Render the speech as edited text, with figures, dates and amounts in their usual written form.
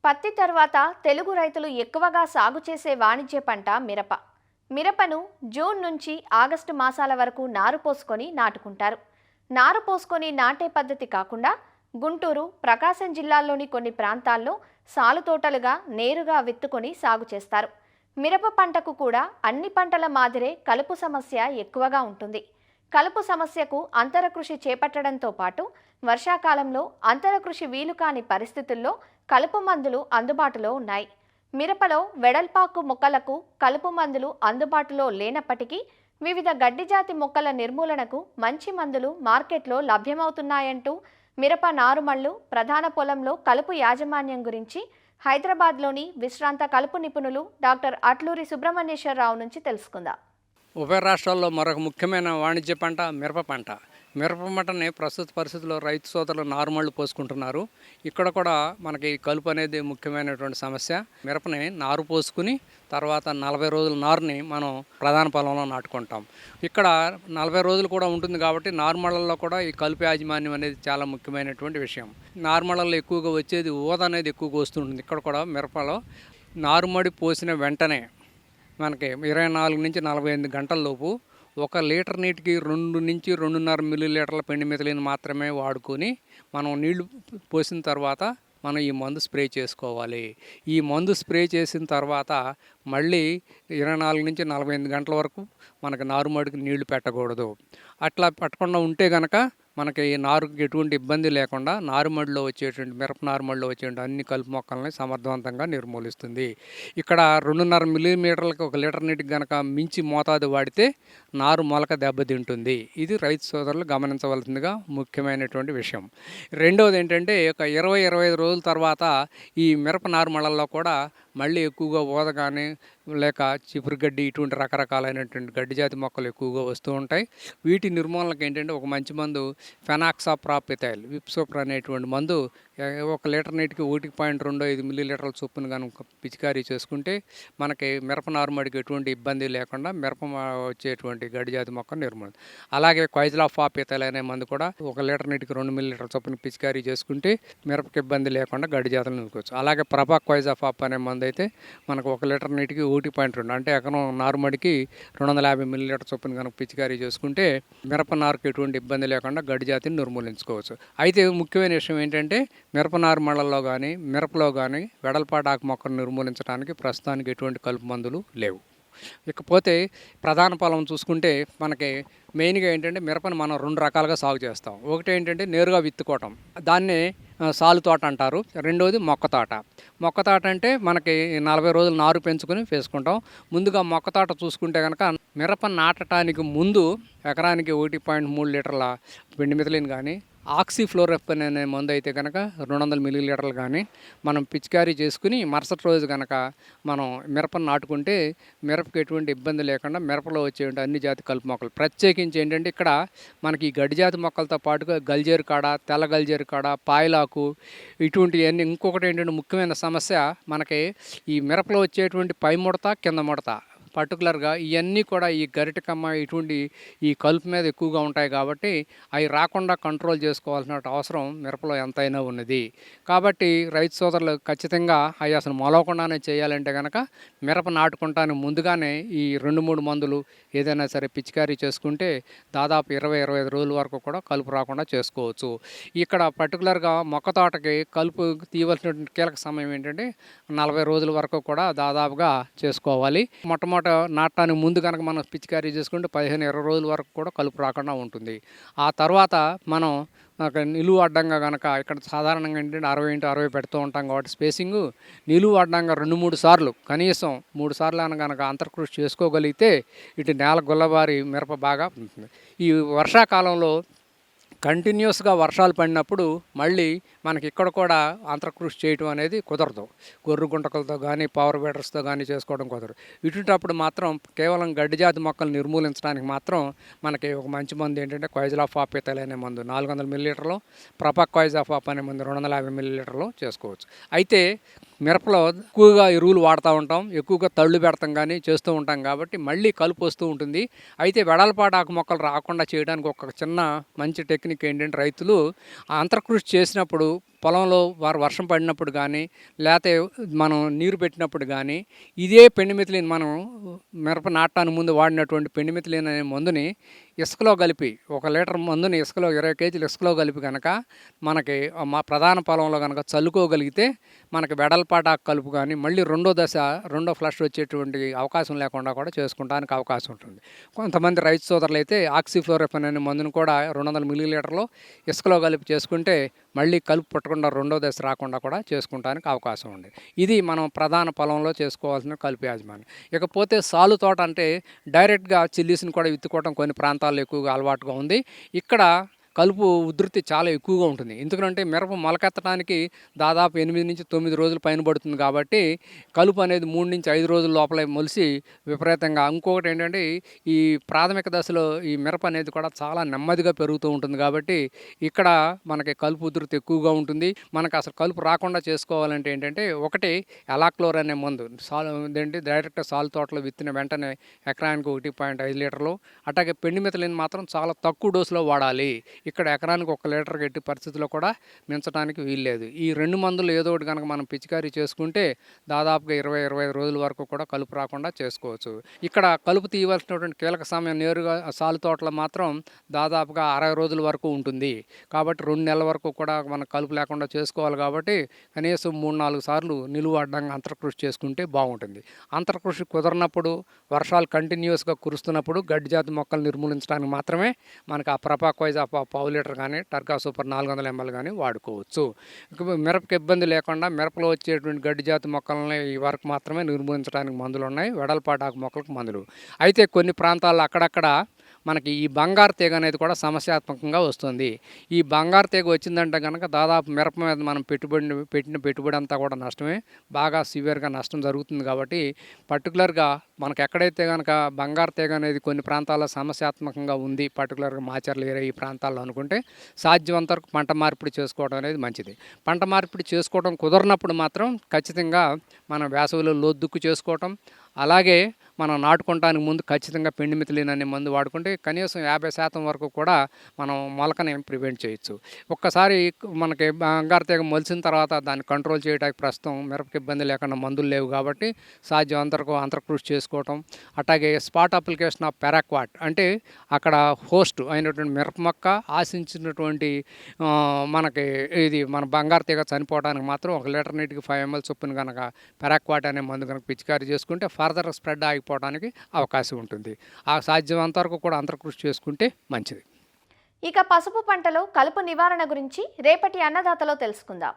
పత్తి తర్వాత తెలుగు రైతులు ఎక్కువగా సాగు చేసే వాణిజ్య పంట మిరప. మిరపను జూన్ నుంచి ఆగస్టు మాసాల వరకు నారు పోసుకొని నాటుకుంటారు. నారు పోసుకొని నాటే పద్ధతి కాకుండా గుంటూరు, ప్రకాశం జిల్లాల్లోని కొన్ని ప్రాంతాల్లో సాలు తోటలుగా నేరుగా విత్తుకొని సాగు చేస్తారు. మిరప పంటకు కూడా అన్ని పంటల మాదిరే కలుపు సమస్య ఎక్కువగా ఉంటుంది. కలుపు సమస్యకు అంతర కృషి చేపట్టడంతో పాటు వర్షాకాలంలో అంతర కృషి వీలు కాని పరిస్థితుల్లో కలుపు మందులు అందుబాటులో ఉన్నాయి. మిరపలో వెడల్పాకు మొక్కలకు కలుపు మందులు అందుబాటులో లేనప్పటికీ వివిధ గడ్డి జాతి మొక్కల నిర్మూలనకు మంచి మందులు మార్కెట్లో లభ్యమవుతున్నాయంటూ మిరప నారుమళ్లు ప్రధాన పొలంలో కలుపు యాజమాన్యం గురించి హైదరాబాద్లోని విశ్రాంత కలుపు నిపుణులు డాక్టర్ అట్లూరి సుబ్రహ్మణ్యేశ్వరరావు నుంచి తెలుసుకుందాం. ఉభయ రాష్ట్రాల్లో మరొక ముఖ్యమైన వాణిజ్య పంట మిరప పంట. మిరప పంటని ప్రస్తుత పరిస్థితుల్లో రైతు సోదరులు నారుమళ్ళు పోసుకుంటున్నారు. ఇక్కడ కూడా మనకి కలుపు అనేది ముఖ్యమైనటువంటి సమస్య. మిరపని నారు పోసుకుని తర్వాత 40 రోజుల నారుని మనం ప్రధాన పొలంలో నాటుకుంటాం. ఇక్కడ 40 రోజులు కూడా ఉంటుంది కాబట్టి నారుమళ్ళల్లో కూడా ఈ కలుపు యాజమాన్యం అనేది చాలా ముఖ్యమైనటువంటి విషయం. నారుమళ్ళల్లో ఎక్కువగా వచ్చేది ఊద అనేది ఎక్కువగా వస్తుంటుంది. ఇక్కడ కూడా మిరపలో నారుమడి పోసిన వెంటనే మనకి 24 నుంచి 48 గంటల లోపు 1 లీటర్ నీటికి 2 నుంచి 2.5 మిల్లీలీటర్ల పెండి మిథలిన్ మాత్రమే వాడుకొని మనం నీళ్లు పోసిన తర్వాత మనం ఈ మందు స్ప్రే చేసుకోవాలి. ఈ మందు స్ప్రే చేసిన తర్వాత మళ్ళీ 24 నుంచి 48 గంటల వరకు మనకి నారుమడికి నీళ్లు పెట్టకూడదు. అట్లా పెట్టకుండా ఉంటే కనుక మనకి నారుకి ఎటువంటి ఇబ్బంది లేకుండా నారుమడిలో వచ్చేటువంటి మిరప నారుమడిలో వచ్చేటువంటి అన్ని కలుపు మొక్కల్ని సమర్థవంతంగా నిర్మూలిస్తుంది. ఇక్కడ 2.5 మిల్లీమీటర్లకు 1 లీటర్ నీటికి కనుక మించి మోతాదు వాడితే నారు మొలక దెబ్బతింటుంది. ఇది రైతు సోదరులు గమనించవలసిందిగా ముఖ్యమైనటువంటి విషయం. రెండవది ఏంటంటే 20-25 రోజుల తర్వాత ఈ మిరప నారుమళ్ళల్లో కూడా మళ్ళీ ఎక్కువగా ఊద కానీ లేక చిపురు గడ్డి ఇటువంటి రకరకాలైనటువంటి గడ్డి జాతి మొక్కలు ఎక్కువగా వస్తూ ఉంటాయి. వీటి నిర్మూలనకు ఏంటంటే ఒక మంచి మందు ఫెనాక్సాప్రాపిథైల్ విప్సోప్రా అనేటువంటి మందు 1 లీటర్ నీటికి 1.25 మిల్లీలీటర్ల చొప్పున కనుక పిచికారీ చేసుకుంటే మనకి మిరప నారుమడికి ఎటువంటి ఇబ్బంది లేకుండా మిరప వచ్చేటువంటి గడ్డి జాతి మొక్క నిర్మూలన. అలాగే క్వైజలాఫాపిథైల్ అనే మందు కూడా 1 లీటర్ నీటికి 2 మిల్లీలీటర్ల చొప్పున పిచికారీ చేసుకుంటే మిరపకి ఇబ్బంది లేకుండా గడ్డి జాతులు నిలుకోవచ్చు. అలాగే ప్రభా క్వైజాఫాప్ అనే మందు అయితే మనకు 1 లీటర్ నీటికి 1.2 అంటే ఎకరం నారుమడికి 250 మిల్లీలీటర్ చొప్పున కనుక పిచికారీ చేసుకుంటే మిరప నారుకు ఎటువంటి ఇబ్బంది లేకుండా గడ్డి జాతిని నిర్మూలించుకోవచ్చు. అయితే ముఖ్యమైన విషయం ఏంటంటే మిరప నారుమళ్ళల్లో కానీ మిరపలో కానీ వెడల్పాటు ఆకు మొక్కను నిర్మూలించడానికి ప్రస్తుతానికి ఎటువంటి కలుపు మందులు లేవు. ఇకపోతే ప్రధాన పొలం చూసుకుంటే మనకి మెయిన్గా ఏంటంటే మిరపను మనం 2 రకాలుగా సాగు చేస్తాం. ఒకటి ఏంటంటే నేరుగా విత్తుకోవటం, దాన్నే సాలు తోట అంటారు. రెండవది మొక్క తోట. మొక్క తోట అంటే మనకి 40 రోజులు నారు పెంచుకొని వేసుకుంటాం. ముందుగా మొక్క తోట చూసుకుంటే కనుక మిరప నాటడానికి ముందు ఎకరానికి 1.3 లీటర్ల పెండి మిథలిన్ కానీ ఆక్సిఫ్లోరోక్విన్ అనే మందు అయితే కనుక 200 మిల్లీలీటర్లు కానీ మనం పిచికారీ చేసుకుని మరుసటి రోజు కనుక మనం మిరపను నాటుకుంటే మిరపకి ఎటువంటి ఇబ్బంది లేకుండా మిరపలో వచ్చే అన్ని జాతి కలుపు మొక్కలు ప్రత్యేకించి ఏంటంటే ఇక్కడ మనకి గడ్డి జాతి మొక్కలతో పాటుగా గల్జేరు కాడ, తెల్ల గల్జేరు కాడ, పాయలాకు ఇటువంటివన్నీ. ఇంకొకటి ఏంటంటే ముఖ్యమైన సమస్య మనకి ఈ మిరపలో వచ్చేటువంటి పై ముడత, కింద ముడత పర్టికులర్గా ఇవన్నీ కూడా ఈ గరిటకమ్మ ఇటువంటి ఈ కలుపు మీద ఎక్కువగా ఉంటాయి కాబట్టి అవి రాకుండా కంట్రోల్ చేసుకోవాల్సిన అవసరం మిరపలో ఎంతైనా ఉన్నది. కాబట్టి రైతు సోదరులు ఖచ్చితంగా అవి అసలు మొలవకుండానే చేయాలంటే కనుక మిరప నాటుకుంటానికి ముందుగానే ఈ 2-3 మందులు ఏదైనా సరే పిచికారీ చేసుకుంటే దాదాపు 20-25 రోజుల వరకు కూడా కలుపు రాకుండా చేసుకోవచ్చు. ఇక్కడ పర్టికులర్గా మొక్క తోటకి కలుపు తీయవలసినటువంటి కీలక సమయం ఏంటంటే 40 రోజుల వరకు కూడా దాదాపుగా చేసుకోవాలి. మొట్టమొదటి నాటడానికి ముందు కనుక మనం పిచికారీ చేసుకుంటే 15-20 రోజుల వరకు కూడా కలుపు రాకుండా ఉంటుంది. ఆ తర్వాత మనం నిలువు అడ్డంగా కనుక ఇక్కడ సాధారణంగా ఏంటంటే 60x60 పెడుతూ ఉంటాం కాబట్టి స్పేసింగు నిలువు అడ్డంగా 2-3 సార్లు కనీసం 3 సార్లు అని కనుక అంతర్కృషి చేసుకోగలిగితే ఇటు నేల గుల్లబారి మిరప బాగా ఉంటుంది. ఈ వర్షాకాలంలో కంటిన్యూస్గా వర్షాలు పడినప్పుడు మళ్ళీ మనకి ఇక్కడ కూడా అంతర్కృషి చేయటం అనేది కుదరదు. గొర్రు గుంటకలతో కానీ పవర్ బీటర్స్తో కానీ చేసుకోవడం కుదరదు. ఇటువంటప్పుడు మాత్రం కేవలం గడ్డి జాతి మొక్కలు నిర్మూలించడానికి మాత్రం మనకి ఒక మంచి మందు ఏంటంటే క్వైజలాఫాపిథైల్ అనే మందు 400 మిల్లీలీటర్లు, ప్రొపాక్వైజాఫాప్ అనే మందు 250 మిల్లీలీటర్లు చేసుకోవచ్చు. అయితే మిరపలో ఎక్కువగా ఎరువులు వాడుతూ ఉంటాం, ఎక్కువగా తళ్ళు పెడతాం కానీ చేస్తూ ఉంటాం కాబట్టి మళ్ళీ కలుపు వస్తూ ఉంటుంది. అయితే వెడల్పాటు ఆకు మొక్కలు రాకుండా చేయడానికి ఒక చిన్న మంచి టెక్నిక్ ఏంటంటే రైతులు అంతర్కృషి చేసినప్పుడు పొలంలో వర్షం పడినప్పుడు కానీ లేకపోతే మనం నీరు పెట్టినప్పుడు కానీ ఇదే పెండిమిథిలిన్ మనం మిరప నాటడానికి ముందు వాడినటువంటి పెండిమిథిలిన్ అనే మందుని ఇసుకలో కలిపి 1 లీటర్ మందుని ఇసుకలో 20 కేజీలు ఇసుకలో కలిపి కనుక మనకి మా ప్రధాన పొలంలో కనుక చల్లుకోగలిగితే మనకి వెడల్పాటాకు కలుపు కానీ మళ్ళీ రెండో ఫ్లష్ వచ్చేటువంటి అవకాశం లేకుండా కూడా చేసుకుంటానికి అవకాశం ఉంటుంది. కొంతమంది రైతు సోదరులు అయితే ఆక్సిఫ్లోరోఫెన్ అనే మందును కూడా 200 మిల్లీలీటర్లు ఇసుకలో కలిపి చేసుకుంటే మళ్ళీ కలుపు పట్టకుండా రెండో దశ రాకుండా కూడా చేసుకుంటానికి అవకాశం ఉంది. ఇది మనం ప్రధాన పొలంలో చేసుకోవాల్సిన కలుపు యాజమాన్యం. ఇకపోతే సాలు తోట అంటే డైరెక్ట్గా చిల్లీస్ని కూడా విత్తుకోవడం కొన్ని ప్రాంతాల్లో ఎక్కువగా అలవాటుగా ఉంది. ఇక్కడ కలుపు ఉధృతి చాలా ఎక్కువగా ఉంటుంది. ఎందుకంటే మిరప మొలకెత్తడానికి దాదాపు 8 నుంచి 9 రోజులు పైన పడుతుంది కాబట్టి కలుపు అనేది 3 నుంచి 5 రోజుల లోపలే మొలిసి విపరీతంగా. ఇంకొకటి ఏంటంటే ఈ ప్రాథమిక దశలో ఈ మిరప అనేది కూడా చాలా నెమ్మదిగా పెరుగుతూ ఉంటుంది కాబట్టి ఇక్కడ మనకి కలుపు ఉధృతి ఎక్కువగా ఉంటుంది. మనకు అసలు కలుపు రాకుండా చేసుకోవాలంటే ఏంటంటే ఒకటి ఎలాక్లోర్ అనే మందు ఏంటి డైరెక్ట్ సాలు తోటలో విత్తిన వెంటనే ఎకరానికి 1.5 లీటర్లు. అట్లాగే పెండిమిథిలిన్ మాత్రం చాలా తక్కువ డోసులో వాడాలి. ఇక్కడ ఎకరానికి 1 లీటర్ ఎట్టి పరిస్థితుల్లో కూడా మించడానికి వీల్లేదు. ఈ 2 మందులు ఏదో ఒకటి కనుక మనం పిచికారీ చేసుకుంటే దాదాపుగా 20-25 రోజుల వరకు కూడా కలుపు రాకుండా చేసుకోవచ్చు. ఇక్కడ కలుపు తీయవలసినటువంటి కీలక సమయం నేరుగా సాలు తోటలో మాత్రం దాదాపుగా 60 రోజుల వరకు ఉంటుంది. కాబట్టి 2 నెలల వరకు కూడా మనం కలుపు లేకుండా చేసుకోవాలి కాబట్టి కనీసం 3-4 సార్లు నిలువ అడ్డంగా అంతర్కృషి చేసుకుంటే బాగుంటుంది. అంతర్కృషి కుదరనప్పుడు వర్షాలు కంటిన్యూస్గా కురుస్తున్నప్పుడు గడ్డి జాతి మొక్కలు నిర్మూలించడానికి మాత్రమే మనకు ఆ ప్రపాక్వైజ్ పావు లీటర్ కానీ టర్కా సూపర్ 400 ml కానీ వాడుకోవచ్చు. మిరపకి ఇబ్బంది లేకుండా మిరపలో వచ్చేటువంటి గడ్డి జాతి మొక్కలని ఈ వరకు మాత్రమే నిర్మూలించడానికి మందులు ఉన్నాయి. వెడల్పాటాకు మొక్కలకు మందులు. అయితే కొన్ని ప్రాంతాల్లో అక్కడక్కడ మనకి ఈ బంగారు తీగ అనేది కూడా సమస్యాత్మకంగా వస్తుంది. ఈ బంగారు తీగ వచ్చిందంటే కనుక దాదాపు మిరప మీద మనం పెట్టిన పెట్టుబడి అంతా కూడా నష్టమే. బాగా సివియర్గా నష్టం జరుగుతుంది. కాబట్టి పర్టికులర్గా మనకు ఎక్కడైతే కనుక బంగారు తీగ అనేది కొన్ని ప్రాంతాల్లో సమస్యాత్మకంగా ఉంది, పర్టికులర్గా మాచర్ల ఏరియా ఈ ప్రాంతాల్లో అనుకుంటే సాధ్యమంత వరకు పంట మార్పిడి చేసుకోవడం అనేది మంచిది. పంట మార్పిడి చేసుకోవడం కుదరనప్పుడు మాత్రం ఖచ్చితంగా మనం వేసవిలో లోతుదుక్కు చేసుకోవటం, అలాగే మనం నాటుకోవటానికి ముందు ఖచ్చితంగా పెండిమిథిలిన్ అనే మందు వాడుకుంటే కనీసం 50% వరకు కూడా మనం మొలకని ప్రివెంట్ చేయొచ్చు. ఒక్కసారి మనకి బంగారు తీగ మొలిసిన తర్వాత దాన్ని కంట్రోల్ చేయడానికి ప్రస్తుతం మిరపకి ఇబ్బంది లేకుండా మందులు లేవు కాబట్టి సాధ్యం అంతవరకు అంతర్కృషి చేసుకోవటం. అట్లాగే స్పాట్ అప్లికేషన్ ఆఫ్ పెరాక్వాట్ అంటే అక్కడ హోస్ట్ అయినటువంటి మిరప మొక్క ఆశించినటువంటి మనకి ఇది మన బంగారు తీగ చనిపోవడానికి మాత్రం 1 లీటర్ నీటికి 5 ml చొప్పున కనుక పెరాక్వాట్ అనే మందు కనుక పిచికారీ చేసుకుంటే ఫర్దర్ స్ప్రెడ్ ఆగిపోవడానికి అవకాశం ఉంటుంది. ఆ సాధ్యమంత వరకు కూడా అంతర్కృషి చేసుకుంటే మంచిది. ఇక పసుపు పంటలో కలుపు నివారణ గురించి రేపటి అన్నదాతలో తెలుసుకుందాం.